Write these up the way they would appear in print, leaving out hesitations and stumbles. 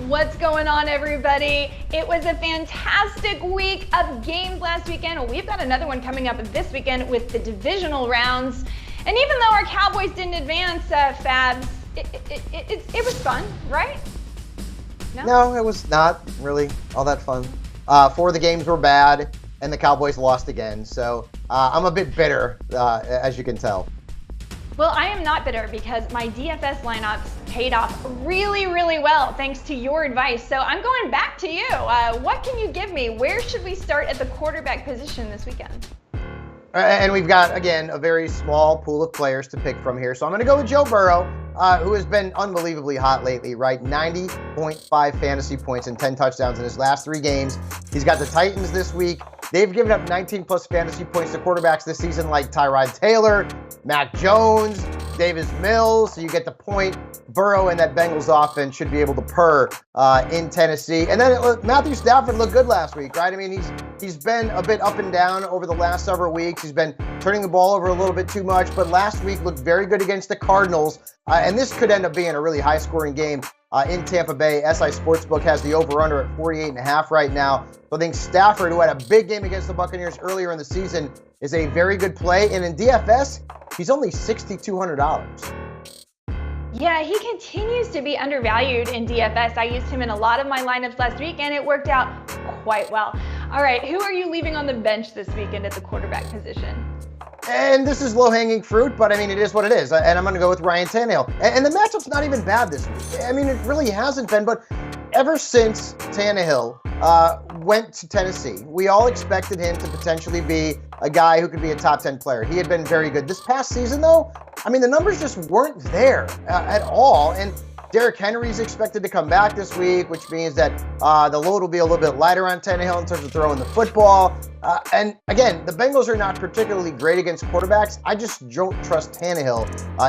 What's going on, everybody? It was a fantastic week of games last weekend. We've got another one coming up this weekend with the divisional rounds. And even though our Cowboys didn't advance, Fabs, it was fun, right? No, it was not really all that fun. 4 of the games were bad, and the Cowboys lost again. So I'm a bit bitter, as you can tell. Well, I am not bitter because my DFS lineups paid off really, really well thanks to your advice. So I'm going back to you. What can you give me? Where should we start at the quarterback position this weekend? And we've got, again, a very small pool of players to pick from here. So I'm going to go with Joe Burrow, who has been unbelievably hot lately, right? 90.5 fantasy points and 10 touchdowns in his last 3 games. He's got the Titans this week. They've given up 19-plus fantasy points to quarterbacks this season like Tyrod Taylor, Mac Jones, Davis Mills. So you get the point. Burrow and that Bengals offense should be able to purr in Tennessee. And then Matthew Stafford looked good last week, right? I mean, he's been a bit up and down over the last several weeks. He's been turning the ball over a little bit too much, but last week looked very good against the Cardinals. And this could end up being a really high-scoring game in Tampa Bay. SI Sportsbook has the over-under at 48.5 right now. So I think Stafford, who had a big game against the Buccaneers earlier in the season, is a very good play. And in DFS, he's only $6,200. Yeah, he continues to be undervalued in DFS. I used him in a lot of my lineups last week, and it worked out quite well. All right, who are you leaving on the bench this weekend at the quarterback position? And this is low-hanging fruit, but I mean, it is what it is. And I'm going to go with Ryan Tannehill. And the matchup's not even bad this week. I mean, it really hasn't been, but ever since Tannehill went to Tennessee, we all expected him to potentially be a guy who could be a top 10 player. He had been very good. This past season, though, I mean, the numbers just weren't there at all. And Derrick Henry's expected to come back this week, which means that the load will be a little bit lighter on Tannehill in terms of throwing the football. And again, the Bengals are not particularly great against quarterbacks. I just don't trust Tannehill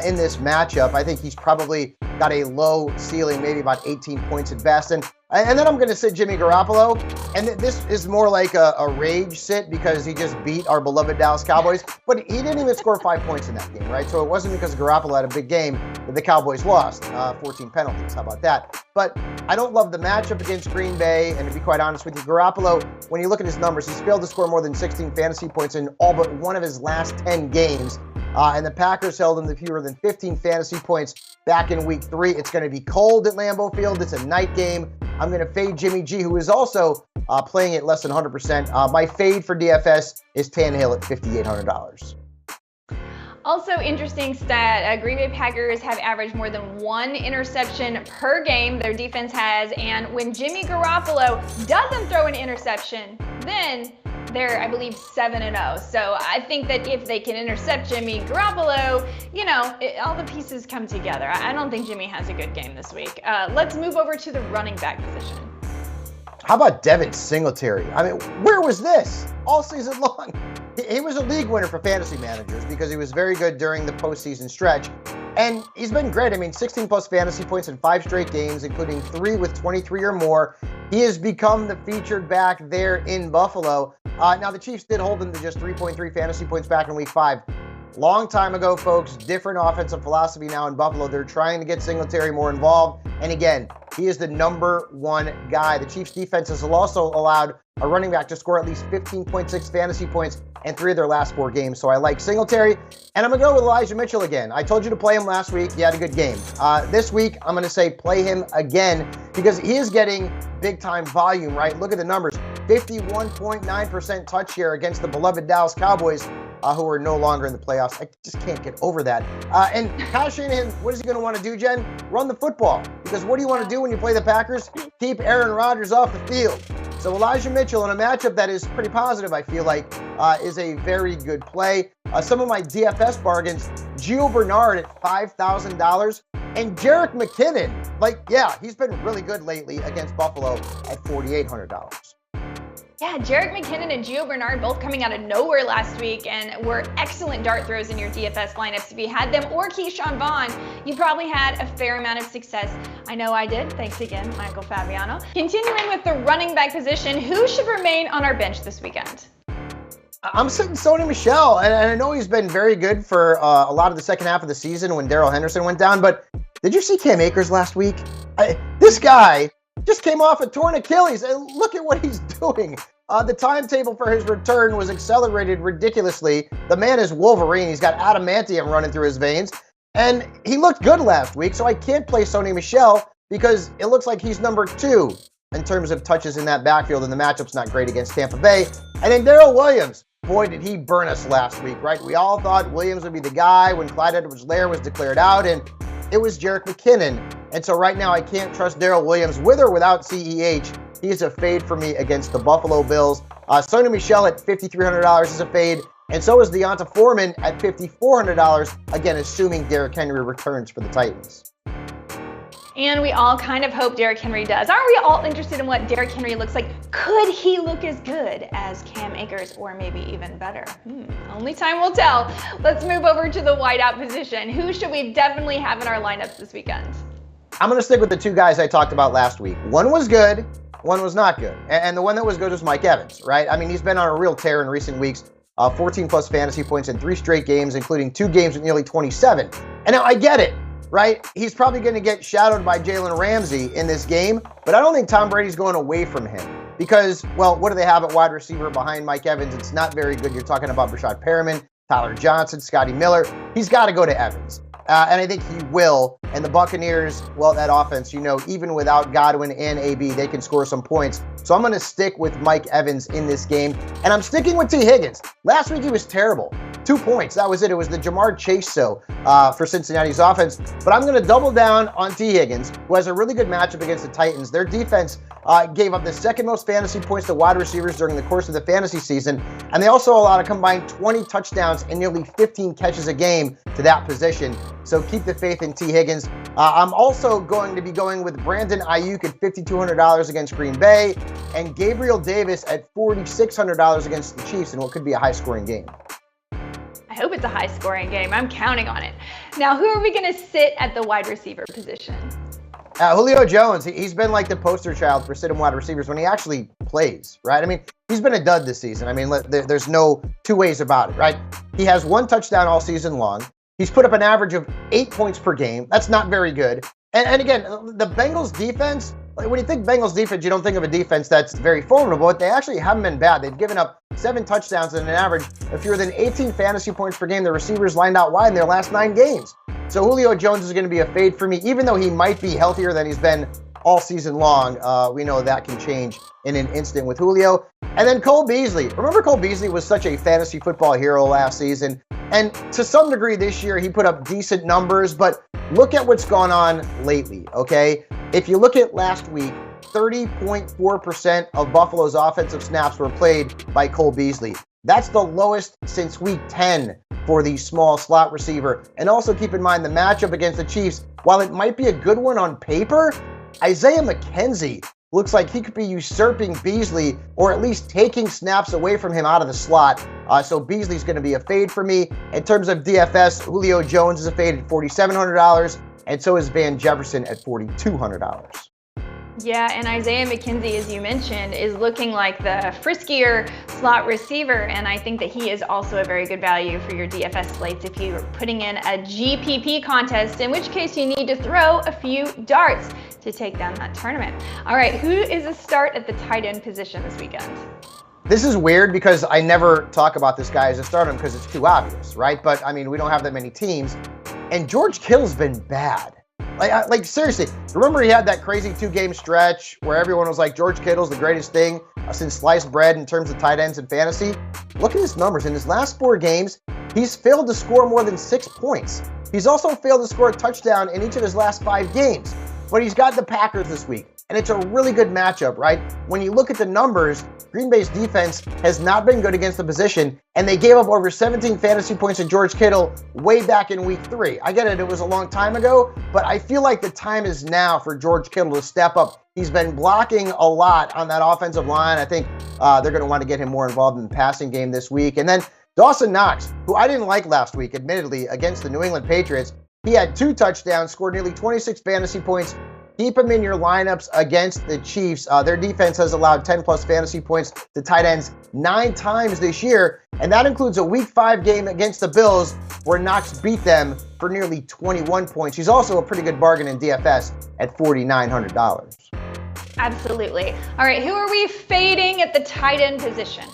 in this matchup. I think he's probably got a low ceiling, maybe about 18 points at best. And then I'm going to sit Jimmy Garoppolo. And this is more like a rage sit because he just beat our beloved Dallas Cowboys. But he didn't even score 5 points in that game, right? So it wasn't because Garoppolo had a big game that the Cowboys lost. 14 penalties. How about that? But I don't love the matchup against Green Bay. And to be quite honest with you, Garoppolo, when you look at his numbers, he's failed to score more than 16 fantasy points in all but one of his last 10 games. And the Packers held him to fewer than 15 fantasy points back in week 3. It's going to be cold at Lambeau Field. It's a night game. I'm going to fade Jimmy G, who is also playing at less than 100%. My fade for DFS is Tannehill at $5,800. Also, interesting stat, Green Bay Packers have averaged more than 1 interception per game their defense has, and when Jimmy Garoppolo doesn't throw an interception, then they're, I believe, 7-0. So I think that if they can intercept Jimmy Garoppolo, you know, all the pieces come together. I don't think Jimmy has a good game this week. Let's move over to the running back position. How about Devin Singletary? I mean, where was this all season long? He was a league winner for fantasy managers because he was very good during the postseason stretch. And he's been great. I mean, 16-plus fantasy points in 5 straight games, including 3 with 23 or more. He has become the featured back there in Buffalo. Now, the Chiefs did hold him to just 3.3 fantasy points back in week 5. Long time ago, folks. Different offensive philosophy now in Buffalo. They're trying to get Singletary more involved. And again, he is the number 1 guy. The Chiefs defense has also allowed a running back to score at least 15.6 fantasy points in 3 of their last 4 games. So I like Singletary. And I'm going to go with Elijah Mitchell again. I told you to play him last week. He had a good game. This week, I'm going to say play him again because he is getting big-time volume, right? Look at the numbers. 51.9% touch share against the beloved Dallas Cowboys, who are no longer in the playoffs. I just can't get over that. And Kyle Shanahan, what is he going to want to do, Jen? Run the football. Because what do you want to do when you play the Packers? Keep Aaron Rodgers off the field. So Elijah Mitchell in a matchup that is pretty positive, I feel like, is a very good play. Some of my DFS bargains, Gio Bernard at $5,000. And Jerick McKinnon, he's been really good lately against Buffalo at $4,800. Yeah, Jerick McKinnon and Gio Bernard both coming out of nowhere last week and were excellent dart throws in your DFS lineups. If you had them or Keyshawn Vaughn, you probably had a fair amount of success. I know I did. Thanks again, Michael Fabiano. Continuing with the running back position, who should remain on our bench this weekend? I'm sitting Sony Michel, and I know he's been very good for a lot of the second half of the season when Darrel Henderson went down, but did you see Cam Akers last week? This guy just came off a torn Achilles, and look at what he's doing. The timetable for his return was accelerated ridiculously. The man is Wolverine. He's got adamantium running through his veins. And he looked good last week, so I can't play Sony Michel because it looks like he's number 2 in terms of touches in that backfield, and the matchup's not great against Tampa Bay. And then Darrel Williams. Boy, did he burn us last week, right? We all thought Williams would be the guy when Clyde Edwards-Helaire was declared out, and it was Jerick McKinnon. And so right now I can't trust Darrel Williams with or without CEH. He's a fade for me against the Buffalo Bills. Sony Michel at $5,300 is a fade, and so is Deonta Foreman at $5,400, again, assuming Derrick Henry returns for the Titans. And we all kind of hope Derrick Henry does. Aren't we all interested in what Derrick Henry looks like? Could he look as good as Cam Akers, or maybe even better? Only time will tell. Let's move over to the wideout position. Who should we definitely have in our lineups this weekend? I'm going to stick with the 2 guys I talked about last week. One was good, one was not good. And the one that was good was Mike Evans, right? I mean, he's been on a real tear in recent weeks. 14-plus fantasy points in 3 straight games, including 2 games with nearly 27. And now I get it. Right? He's probably going to get shadowed by Jalen Ramsey in this game, but I don't think Tom Brady's going away from him because, well, what do they have at wide receiver behind Mike Evans? It's not very good. You're talking about Brashad Perriman, Tyler Johnson, Scotty Miller. He's got to go to Evans. And I think he will. And the Buccaneers, well, that offense, even without Godwin and AB, they can score some points. So I'm going to stick with Mike Evans in this game. And I'm sticking with T. Higgins. Last week he was terrible. 2 points. That was it. It was the Jamar Chase for Cincinnati's offense. But I'm going to double down on T. Higgins, who has a really good matchup against the Titans. Their defense gave up the 2nd most fantasy points to wide receivers during the course of the fantasy season. And they also allowed a combined 20 touchdowns and nearly 15 catches a game to that position. So keep the faith in T. Higgins. I'm also going to be going with Brandon Ayuk at $5,200 against Green Bay and Gabriel Davis at $4,600 against the Chiefs in what could be a high-scoring game. I hope it's a high-scoring game. I'm counting on it. Now, who are we going to sit at the wide receiver position? Julio Jones, he's been like the poster child for sit-em wide receivers when he actually plays, right? I mean, he's been a dud this season. I mean, there's no 2 ways about it, right? He has 1 touchdown all season long. He's put up an average of 8 points per game. That's not very good. And again, the Bengals defense, when you think Bengals defense, you don't think of a defense that's very formidable, but they actually haven't been bad. They've given up 7 touchdowns and an average of fewer than 18 fantasy points per game. The receivers lined out wide in their last 9 games. So Julio Jones is going to be a fade for me, even though he might be healthier than he's been all season long. We know that can change in an instant with Julio. And then Cole Beasley. Remember Cole Beasley was such a fantasy football hero last season. And to some degree this year, he put up decent numbers, but look at what's gone on lately, okay? If you look at last week, 30.4% of Buffalo's offensive snaps were played by Cole Beasley. That's the lowest since week 10 for the small slot receiver. And also keep in mind the matchup against the Chiefs, while it might be a good one on paper, Isaiah McKenzie looks like he could be usurping Beasley or at least taking snaps away from him out of the slot. So Beasley's going to be a fade for me. In terms of DFS, Julio Jones is a fade at $4,700, and so is Van Jefferson at $4,200. Yeah, and Isaiah McKenzie, as you mentioned, is looking like the friskier slot receiver, and I think that he is also a very good value for your DFS slates if you're putting in a GPP contest, in which case you need to throw a few darts to take down that tournament. All right, who is a start at the tight end position this weekend? This is weird because I never talk about this guy as a starter because it's too obvious, right? But, I mean, we don't have that many teams, and George Kittle's been bad. Like seriously, remember he had that crazy 2-game stretch where everyone was like, George Kittle's the greatest thing since sliced bread in terms of tight ends in fantasy? Look at his numbers. In his last 4 games, he's failed to score more than 6 points. He's also failed to score a touchdown in each of his last 5 games. But he's got the Packers this week, and it's a really good matchup, right? When you look at the numbers, Green Bay's defense has not been good against the position, and they gave up over 17 fantasy points to George Kittle way back in week 3. I get it was a long time ago, but I feel like the time is now for George Kittle to step up. He's been blocking a lot on that offensive line. I think they're going to want to get him more involved in the passing game this week. And then Dawson Knox, who I didn't like last week, admittedly, against the New England Patriots. He had 2 touchdowns, scored nearly 26 fantasy points. Keep him in your lineups against the Chiefs. Their defense has allowed 10-plus fantasy points to tight ends 9 times this year, and that includes a Week 5 game against the Bills where Knox beat them for nearly 21 points. He's also a pretty good bargain in DFS at $4,900. Absolutely. All right, who are we fading at the tight end position?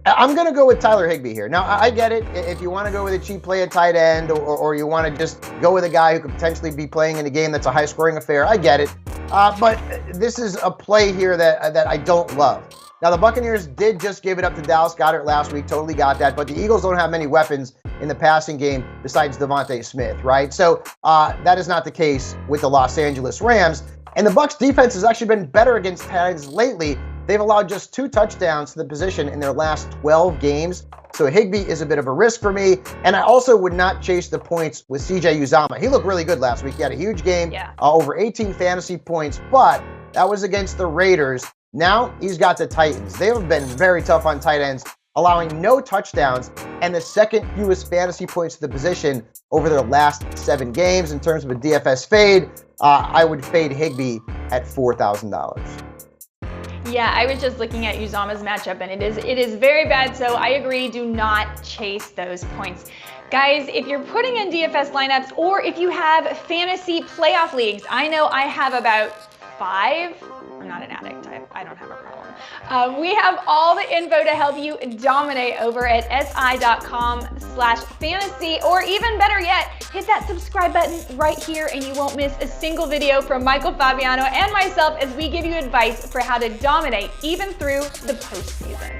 I'm going to go with Tyler Higbee here. Now, I get it. If you want to go with a cheap play at tight end or you want to just go with a guy who could potentially be playing in a game that's a high-scoring affair, I get it. But this is a play here that I don't love. Now, the Buccaneers did just give it up to Dallas Goedert last week. Totally got that. But the Eagles don't have many weapons in the passing game besides Devontae Smith, right? So that is not the case with the Los Angeles Rams. And the Bucs defense has actually been better against tight ends lately. They've allowed just 2 touchdowns to the position in their last 12 games. So Higbee is a bit of a risk for me. And I also would not chase the points with CJ Uzomah. He looked really good last week. He had a huge game, over 18 fantasy points, but that was against the Raiders. Now he's got the Titans. They have been very tough on tight ends, allowing no touchdowns and the second fewest fantasy points to the position over their last 7 games. In terms of a DFS fade, I would fade Higbee at $4,000. Yeah, I was just looking at Uzomah's matchup, and it is very bad, so I agree, do not chase those points. Guys, if you're putting in DFS lineups or if you have fantasy playoff leagues, I know I have about 5. I'm not an addict. I don't have a problem. We have all the info to help you dominate over at si.com/fantasy, or even better yet, hit that subscribe button right here and you won't miss a single video from Michael Fabiano and myself as we give you advice for how to dominate even through the postseason.